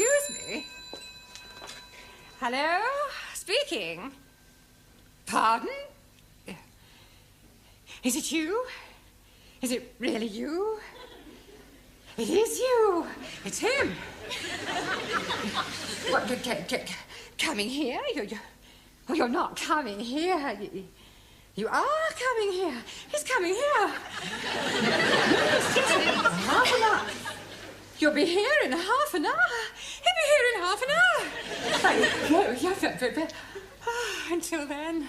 excuse me. Hello? Speaking. Pardon? Is it you? Is it really you? It is you. It's him. What, coming here? You're not coming here. You are coming here. He's coming here. Half an hour. You'll be here in half an hour. He'll be here in half an hour. No, until then.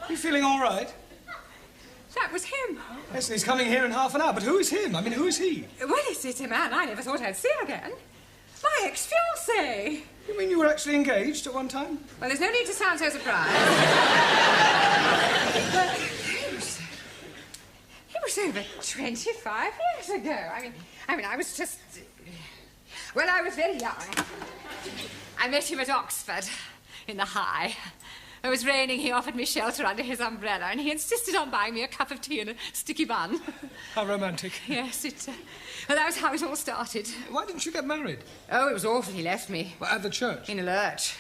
You feeling all right? That was him. Yes, he's coming here in half an hour, but who is him? I mean, who is he? Well, it's a man I never thought I'd see again. My ex-fiancé. You mean you were actually engaged at one time? Well, there's no need to sound so surprised. But it was over 25 years ago. I mean, I was just... Well, I was very young. I met him at Oxford, in the High. It was raining, he offered me shelter under his umbrella, and he insisted on buying me a cup of tea and a sticky bun. How romantic. Yes, well, that was how it all started. Why didn't you get married? Oh, it was awful. He left me. Well, at the church? In a lurch.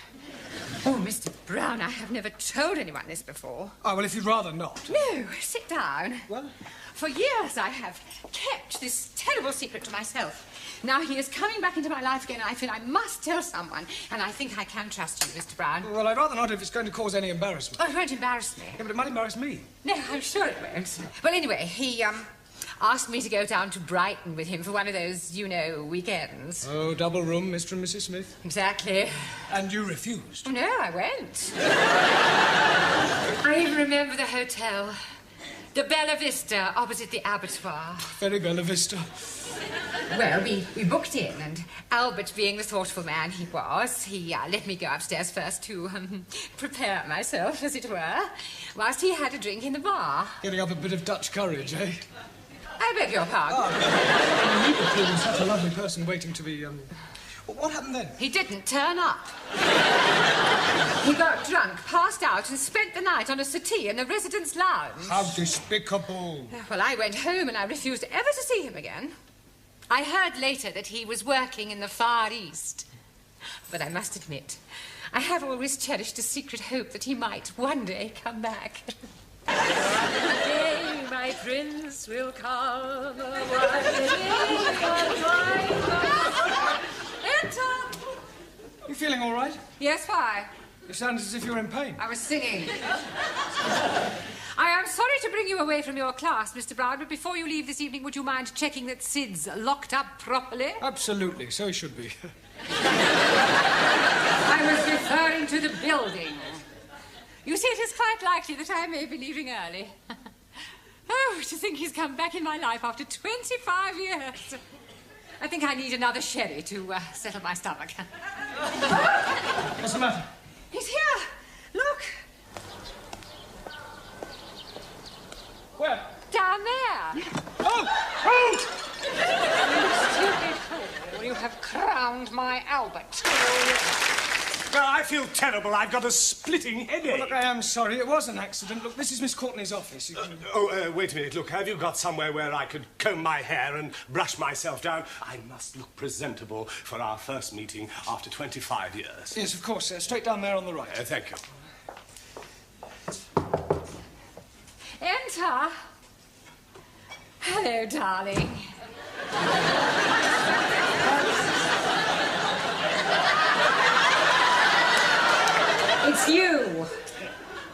Oh, Mr. Brown, I have never told anyone this before. Oh, well, if you'd rather not. No, sit down. Well? For years I have kept this terrible secret to myself. Now he is coming back into my life again, and I feel I must tell someone, and I think I can trust you, Mr. Brown. Well, I'd rather not if it's going to cause any embarrassment. Oh, it won't embarrass me. Yeah, but it might embarrass me. No, I'm sure it won't. Well, anyway, he, asked me to go down to Brighton with him for one of those, you know, weekends. Oh, double room, Mr. and Mrs. Smith? Exactly. And you refused? Oh, no, I went. I even remember the hotel. The Bella Vista, opposite the abattoir. Very Bella Vista. Well, we booked in, and Albert, being the thoughtful man he was, he let me go upstairs first to prepare myself, as it were, whilst he had a drink in the bar. Getting up a bit of Dutch courage, eh? I beg your pardon. Oh, you were such a lovely person waiting to be, What happened then? He didn't turn up. He got drunk, passed out, and spent the night on a settee in the residence lounge. How despicable. Well, I went home and I refused ever to see him again. I heard later that he was working in the Far East. But I must admit, I have always cherished a secret hope that he might one day come back. The day my prince will come. Enter! You feeling all right? Yes, why? You sound as if you were in pain. I was singing. I am sorry to bring you away from your class, Mr. Brown, but before you leave this evening, would you mind checking that Sid's locked up properly? Absolutely, so he should be. I was referring to the building. You see, it is quite likely that I may be leaving early. Oh, to think he's come back in my life after 25 years. I think I need another sherry to settle my stomach. What's the matter? He's here. Look. Where? Down there. Oh! Oh! You stupid fool. You have crowned my Albert. Well, I feel terrible. I've got a splitting headache. Well, look, I am sorry. It was an accident. Look, this is Ms Courtney's office. You can... Wait a minute. Look, have you got somewhere where I could comb my hair and brush myself down? I must look presentable for our first meeting after 25 years. Yes, of course. Straight down there on the right. Thank you. Enter. Hello, darling. It's you.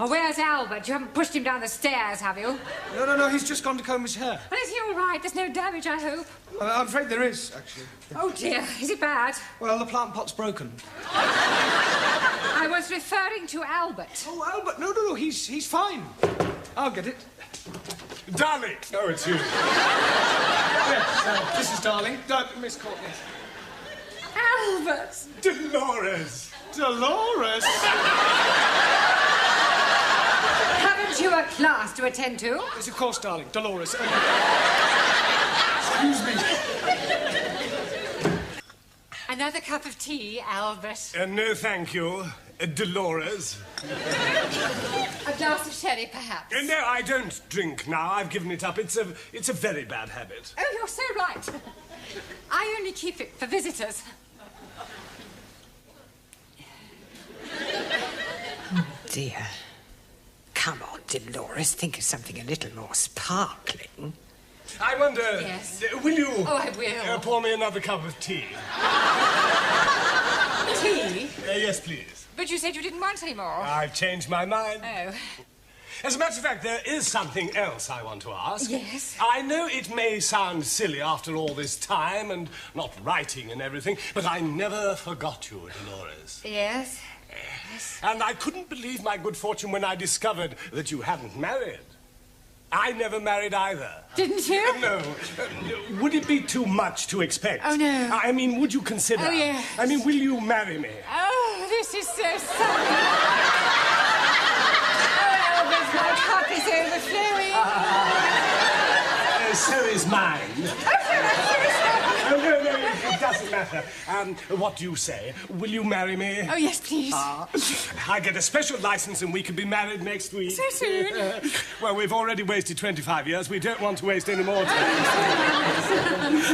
Oh, where's Albert? You haven't pushed him down the stairs, have you? No. He's just gone to comb his hair. Well, is he all right? There's no damage, I hope. I'm afraid there is, actually. Oh, dear. Is it bad? Well, the plant pot's broken. I was referring to Albert. Oh, Albert. No. He's fine. I'll get it. Darling! Oh, it's you. Yes, this is Darling. Ms Courtney. Albert! Dolores! Dolores? Haven't you a class to attend to? Yes, of course, darling. Dolores. Excuse me. Another cup of tea, Albert. No, thank you, Dolores. A glass of sherry, perhaps? No, I don't drink now. I've given it up. It's a very bad habit. Oh, you're so right. I only keep it for visitors. Dear. Come on, Dolores, think of something a little more sparkling. I wonder... Yes. Will you... Oh, I will. Pour me another cup of tea? Tea? Yes, please. But you said you didn't want any more. I've changed my mind. Oh. As a matter of fact, there is something else I want to ask. Yes? I know it may sound silly after all this time and not writing and everything, but I never forgot you, Dolores. Yes? And I couldn't believe my good fortune when I discovered that you hadn't married. I never married either. Didn't you? No. Would it be too much to expect? Oh, no. I mean, would you consider... Oh, yes. I mean, will you marry me? Oh, this is so sunny. Oh, Albert, my cup is overflowing. So is mine. Oh, no, it doesn't matter. What do you say? Will you marry me? Oh, yes, please. I get a special license and we can be married next week. So soon? Well, we've already wasted 25 years. We don't want to waste any more time.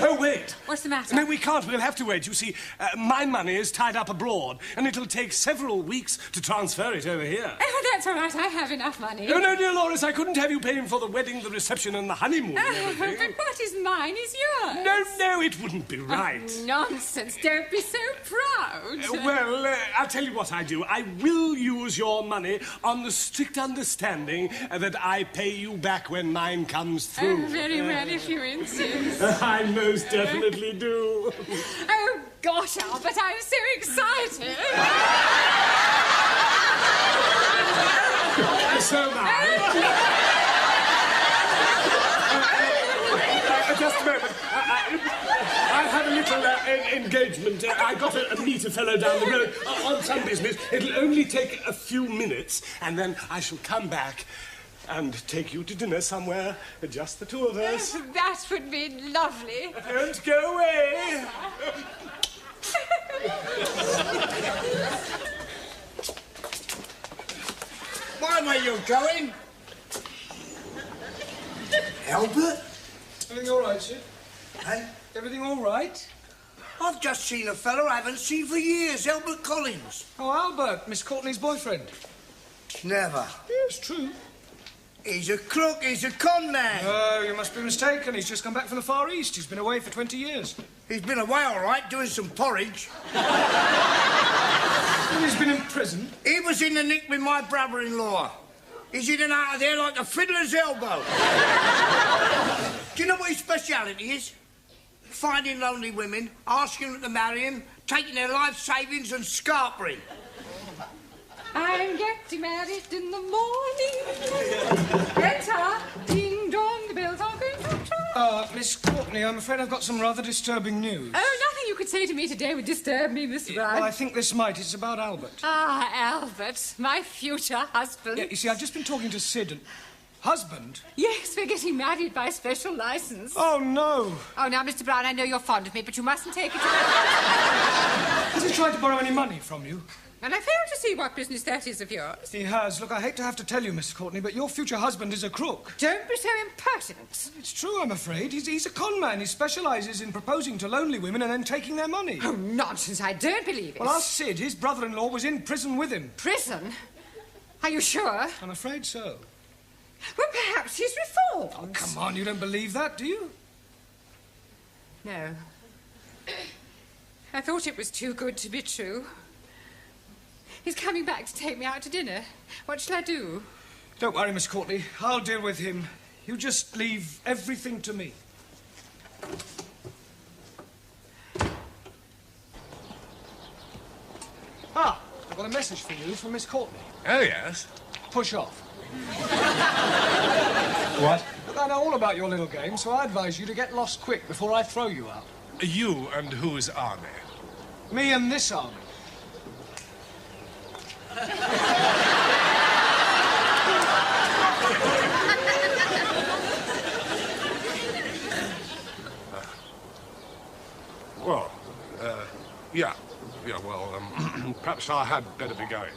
Oh, wait. What's the matter? No, we can't. We'll have to wait. You see, my money is tied up abroad, and it'll take several weeks to transfer it over here. Oh, that's all right. I have enough money. Oh, no, dear Dolores, I couldn't have you paying for the wedding, the reception, and the honeymoon and everything. But what is mine is yours. No, it wouldn't be right. Oh, nonsense. Don't be so proud. Well, I'll tell you what I do. I will use your money on the strict understanding that I pay you back when mine comes through. Oh, very well, if you insist. I most definitely do. Oh, gosh, Albert, I'm so excited. So am I. Just a moment. I have a little engagement. I got to meet a fellow down the road on some business. It'll only take a few minutes, and then I shall come back and take you to dinner somewhere, just the two of us. That would be lovely. Don't go away. Why were you going? Albert? Everything all right, sir? Hey? Everything all right? I've just seen a fellow I haven't seen for years, Albert Collins. Oh, Albert, Miss Courtney's boyfriend. Never. Yes, true. He's a crook, he's a con man. Oh, you must be mistaken. He's just come back from the Far East. He's been away for 20 years. He's been away all right, doing some porridge. And he's been in prison. He was in the nick with my brother-in-law. He's in and out of there like a fiddler's elbow. Do you know what his speciality is? Finding lonely women, asking them to marry him, taking their life savings and scarpering. I'm getting married in the morning. Enter. Ding dong, the bells are going to try. Miss Courtney, I'm afraid I've got some rather disturbing news. Oh, nothing you could say to me today would disturb me, Miss Brown. Well, I think this might. It's about Albert. Ah, Albert, my future husband. Yeah, you see, I've just been talking to Sid and... Husband? Yes, we're getting married by special license. Oh, no. Oh, now, Mr. Brown, I know you're fond of me, but you mustn't take it to... Has he tried to borrow any money from you? And I fail to see what business that is of yours. He has. Look, I hate to have to tell you, Miss Courtney, but your future husband is a crook. Don't be so impertinent. It's true, I'm afraid. He's a con man. He specialises in proposing to lonely women and then taking their money. Oh, nonsense. I don't believe it. Well, ask Sid. His brother-in-law was in prison with him. Prison? Are you sure? I'm afraid so. Well, perhaps he's reformed. Oh, come on, you don't believe that, do you? No. I thought it was too good to be true. He's coming back to take me out to dinner. What shall I do? Don't worry, Miss Courtney. I'll deal with him. You just leave everything to me. Ah, I've got a message for you from Miss Courtney. Oh, yes? Push off. What? Look, I know all about your little game, so I advise you to get lost quick before I throw you out. You and whose army? Me and this army. Well, yeah, well, perhaps I had better be going.